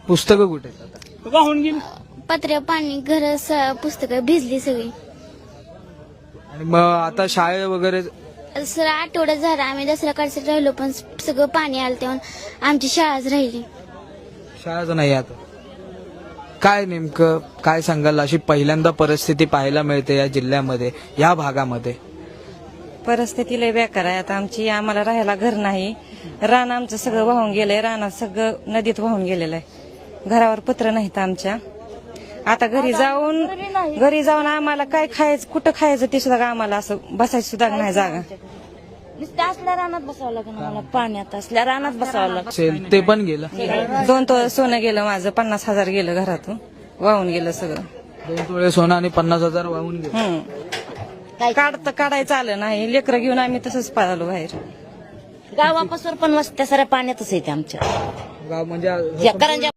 पुस्तकं कुठे आहेत आता? वाहून गेली. पत्रे पाणी घर पुस्तकं भिजली सगळी. आणि मग आता शाळे वगैरे सर आठवडा झाला आम्ही दसरा काढसाठी राहिलो पण सगळं पाणी आलं तेव्हा आमची शाळाच राहिली. शाळाच नाही आता. काय नेमकं काय सांगाल, अशी पहिल्यांदा परिस्थिती पाहायला मिळते या जिल्ह्यामध्ये, या भागामध्ये? परिस्थिती लय बेकार आहे आता आमची. आम्हाला राहायला घर नाही. रान आमचं सगळं वाहून गेलंय. रानात सगळं नदीत वाहून गेलेलं आहे. घरावर पत्र नाहीत आमच्या. आता घरी जाऊन आम्हाला काय खायचं, कुठं खायचं ते सुद्धा आम्हाला असं बसायची सुद्धा नाही जागा. असल्या रानात बसावं लागेल मला. पाण्यात असल्या रानात बसावं लागेल. असेल ते पण गेलं. 2 तोळे सोनं गेलं माझं. 50,000 गेलं घरातून. वाहून गेलं सगळं. 2 तोळे सोनं आणि 50,000 वाहून गेले. काढायचं आलं नाही. लेकरं घेऊन आम्ही तसंच पळालो बाहेर. गावापासून पण वस्त्या साऱ्या पाण्यातच येते आमच्या. गाव म्हणजे